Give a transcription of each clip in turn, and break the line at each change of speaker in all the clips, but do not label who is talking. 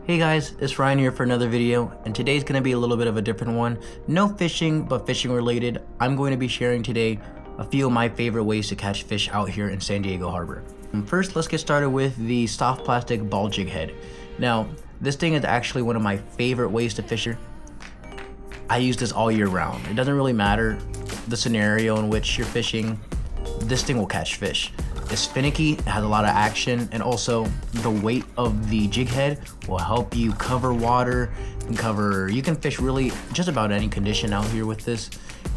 Hey guys, it's Ryan here for another video, and today's going to be a little bit of a different one. No fishing, but fishing related. I'm going to be sharing today a few of my favorite ways to catch fish out here in San Diego Harbor. First, let's get started with the soft plastic ball jig head. Now, this thing is actually one of my favorite ways to fish here. I use this all year round. It doesn't really matter the scenario in which you're fishing, this thing will catch fish. It's finicky, it has a lot of action, and also the weight of the jig head will help you cover water and you can fish really just about any condition out here with this.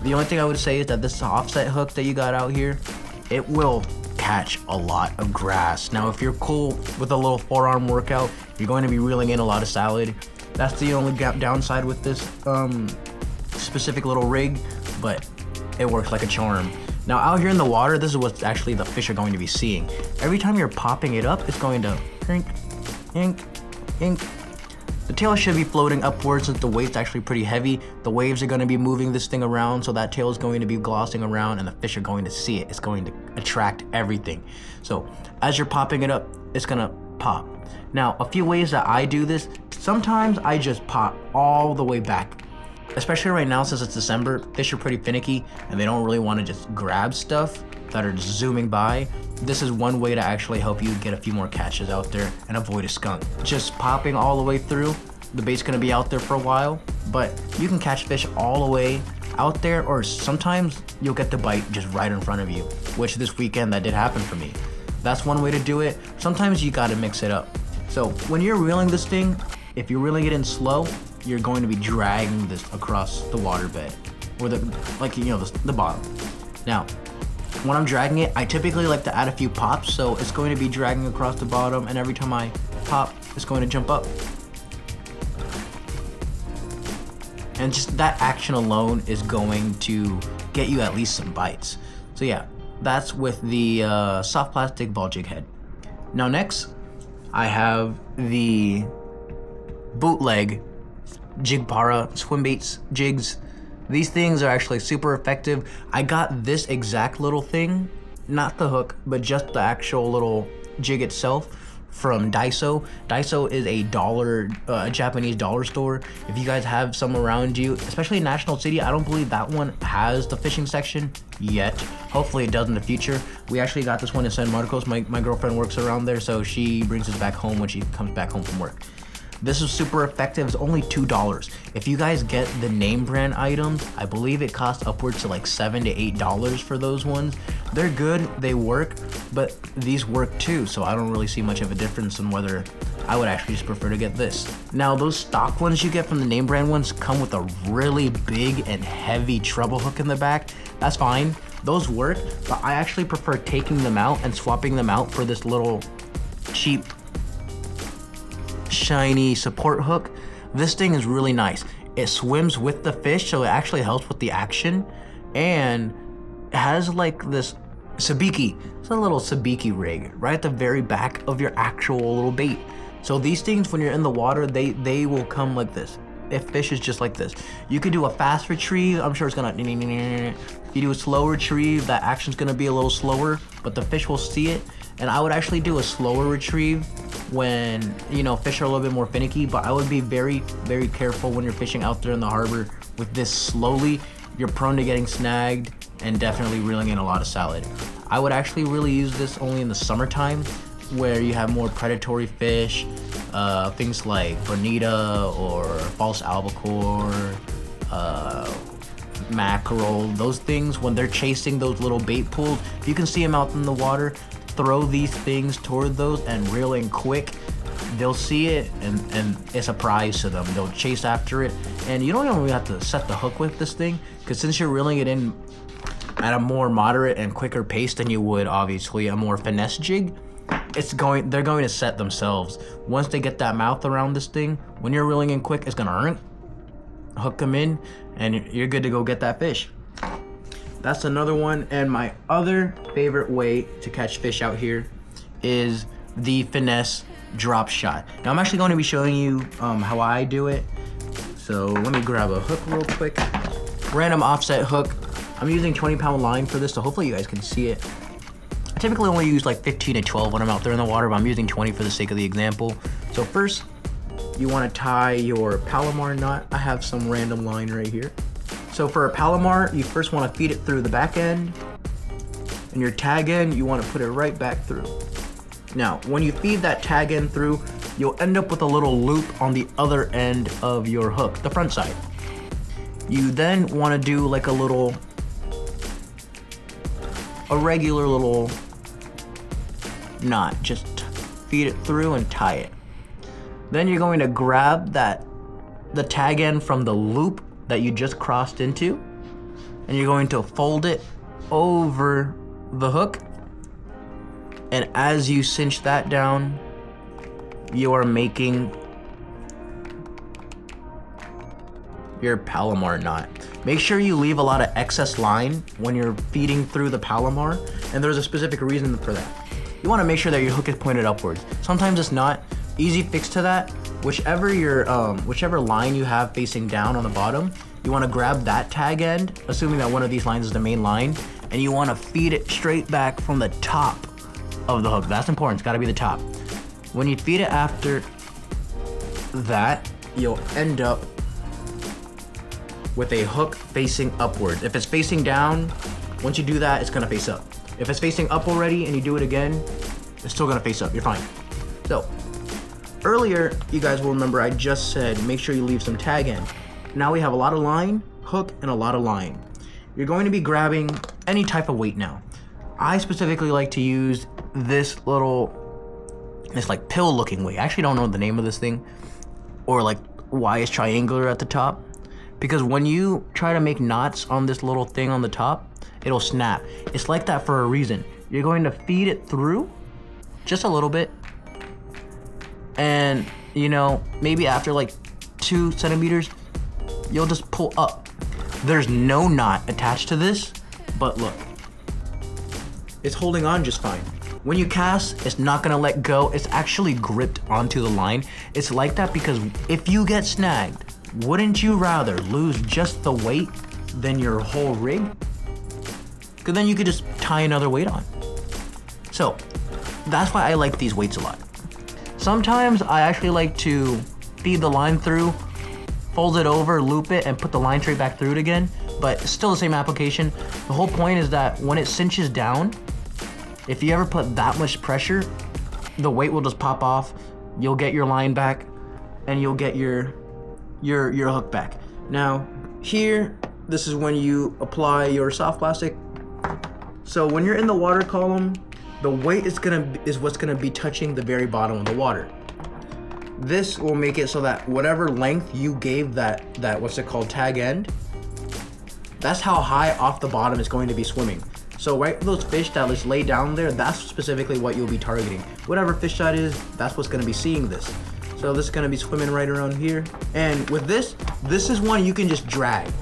The only thing I would say is that this offset hook that you got out here, it will catch a lot of grass. Now, if you're cool with a little forearm workout, you're going to be reeling in a lot of salad. That's the only downside with this specific little rig, but it works like a charm. Now out here in the water, this is what actually the fish are going to be seeing. Every time you're popping it up, it's going to ink, ink, ink. The tail should be floating upwards since the weight's actually pretty heavy. The waves are going to be moving this thing around, so that tail is going to be glossing around and the fish are going to see it. It's going to attract everything. So as you're popping it up, it's going to pop. Now, a few ways that I do this, sometimes I just pop all the way back. Especially right now, since it's December, fish are pretty finicky and they don't really want to just grab stuff that are just zooming by. This is one way to actually help you get a few more catches out there and avoid a skunk. Just popping all the way through, the bait's gonna be out there for a while, but you can catch fish all the way out there, or sometimes you'll get the bite just right in front of you, which this weekend that did happen for me. That's one way to do it. Sometimes you gotta mix it up. So when you're reeling this thing, if you're reeling it in slow, you're going to be dragging this across the waterbed, or the bottom. Now, when I'm dragging it, I typically like to add a few pops, so it's going to be dragging across the bottom, and every time I pop, it's going to jump up. And just that action alone is going to get you at least some bites. So yeah, that's with the soft plastic ball jig head. Now next, I have the bootleg jig para swim baits jigs. These things are actually super effective. I got this exact little thing, not the hook, but just the actual little jig itself, from Daiso. Daiso is a Japanese dollar store. If you guys have some around you, especially in National City, I don't believe that one has the fishing section yet. Hopefully it does in the future. We actually got this one in San Marcos. My girlfriend works around there, so she brings us back home when she comes back home from work. This is super effective. It's only $2. If you guys get the name brand items, I believe it costs upwards to like $7 to $8 for those ones. They're good, they work, but these work too, so I don't really see much of a difference in whether I would actually just prefer to get this. Now, those stock ones you get from the name brand ones come with a really big and heavy treble hook in the back. That's fine, those work, but I actually prefer taking them out and swapping them out for this little cheap shiny support hook. This thing is really nice. It swims with the fish, so it actually helps with the action, and it has like this sabiki. It's a little sabiki rig right at the very back of your actual little bait. So these things, when you're in the water, they will come like this. If fish is just like this, you could do a fast retrieve. I'm sure it's gonna. If you do a slow retrieve, that action's gonna be a little slower, but the fish will see it. And I would actually do a slower retrieve when, fish are a little bit more finicky, but I would be very, very careful when you're fishing out there in the harbor with this slowly. You're prone to getting snagged and definitely reeling in a lot of salad. I would actually really use this only in the summertime, where you have more predatory fish, things like bonita or false albacore, mackerel, those things. When they're chasing those little bait pools, if you can see them out in the water, throw these things toward those and reel in quick. They'll see it and it's a prize to them. They'll chase after it, and you don't even have to set the hook with this thing, because since you're reeling it in at a more moderate and quicker pace than you would obviously a more finesse jig, they're going to set themselves. Once they get that mouth around this thing, when you're reeling in quick, it's gonna hook them in and you're good to go get that fish. That's another one. And my other favorite way to catch fish out here is the finesse drop shot. Now I'm actually going to be showing you how I do it. So let me grab a hook real quick. Random offset hook. I'm using 20-pound line for this, so hopefully you guys can see it. I typically only use like 15 to 12 when I'm out there in the water, but I'm using 20 for the sake of the example. So first, you want to tie your Palomar knot. I have some random line right here. So for a Palomar, you first want to feed it through the back end, and your tag end, you want to put it right back through. Now, when you feed that tag end through, you'll end up with a little loop on the other end of your hook, the front side. You then want to do like a regular little knot. Just feed it through and tie it. Then you're going to grab the tag end from the loop that you just crossed into, and you're going to fold it over the hook. And as you cinch that down, you are making your Palomar knot. Make sure you leave a lot of excess line when you're feeding through the Palomar, and there's a specific reason for that. You want to make sure that your hook is pointed upwards. Sometimes it's not. Easy fix to that, whichever line you have facing down on the bottom, you want to grab that tag end, assuming that one of these lines is the main line, and you want to feed it straight back from the top of the hook. That's important. It's got to be the top. When you feed it after that, you'll end up with a hook facing upward. If it's facing down, once you do that, it's gonna face up. If it's facing up already and you do it again, it's still gonna face up. You're fine. So earlier, you guys will remember I just said make sure you leave some tag end. Now we have a lot of line, hook, and a lot of line. You're going to be grabbing any type of weight now. I specifically like to use this like pill looking weight. I actually don't know the name of this thing, or like why it's triangular at the top, because when you try to make knots on this little thing on the top, it'll snap. It's like that for a reason. You're going to feed it through just a little bit, and you know, maybe after like 2 centimeters, you'll just pull up. There's no knot attached to this, but look, it's holding on just fine. When you cast, it's not gonna let go. It's actually gripped onto the line. It's like that because if you get snagged, wouldn't you rather lose just the weight than your whole rig? Because then you could just tie another weight on. So that's why I like these weights a lot. Sometimes I actually like to feed the line through, fold it over, loop it, and put the line straight back through it again, but it's still the same application. The whole point is that when it cinches down, if you ever put that much pressure, the weight will just pop off. You'll get your line back, and you'll get your hook back. Now, here, this is when you apply your soft plastic. So when you're in the water column, the weight is what's gonna be touching the very bottom of the water. This will make it so that whatever length you gave that what's it called, tag end, that's how high off the bottom it's going to be swimming. So right, those fish that is laid down there, that's specifically what you'll be targeting. Whatever fish that is, that's what's gonna be seeing this. So this is gonna be swimming right around here. And with this is one you can just drag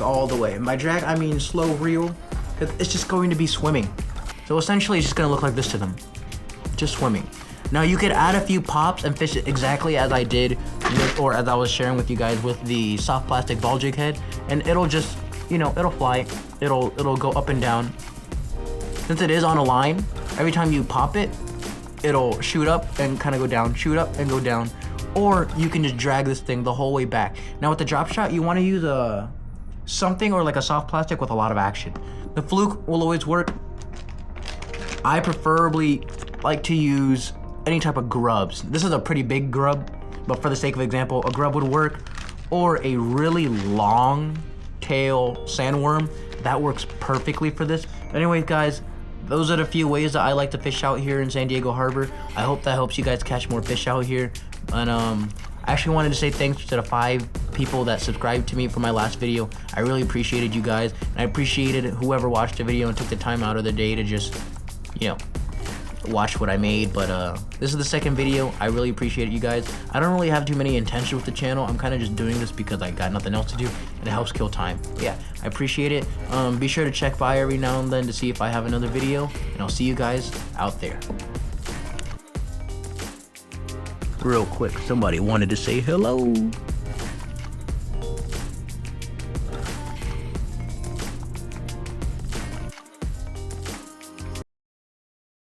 all the way. And by drag, I mean slow reel. It's just going to be swimming. So essentially, it's just gonna look like this to them, just swimming. Now you could add a few pops and fish it exactly as I did or as I was sharing with you guys with the soft plastic ball jig head, and it'll just, you know, it'll fly, it'll go up and down. Since it is on a line, every time you pop it, it'll shoot up and kind of go down, shoot up and go down. Or you can just drag this thing the whole way back. Now with the drop shot, you want to use something or like a soft plastic with a lot of action. The fluke will always work. I preferably like to use any type of grubs. This is a pretty big grub, but for the sake of example, a grub would work, or a really long tail sandworm. That works perfectly for this. Anyways, guys, those are the few ways that I like to fish out here in San Diego Harbor. I hope that helps you guys catch more fish out here. And I actually wanted to say thanks to the 5 people that subscribed to me for my last video. I really appreciated you guys, and I appreciated whoever watched the video and took the time out of the day to just, you know, watch what I made. But this is the second video. I really appreciate you guys. I don't really have too many intentions with the channel. I'm kind of just doing this because I got nothing else to do, and it helps kill time. But yeah, I appreciate it. Be sure to check by every now and then to see if I have another video, and I'll see you guys out there. Real quick, somebody wanted to say hello.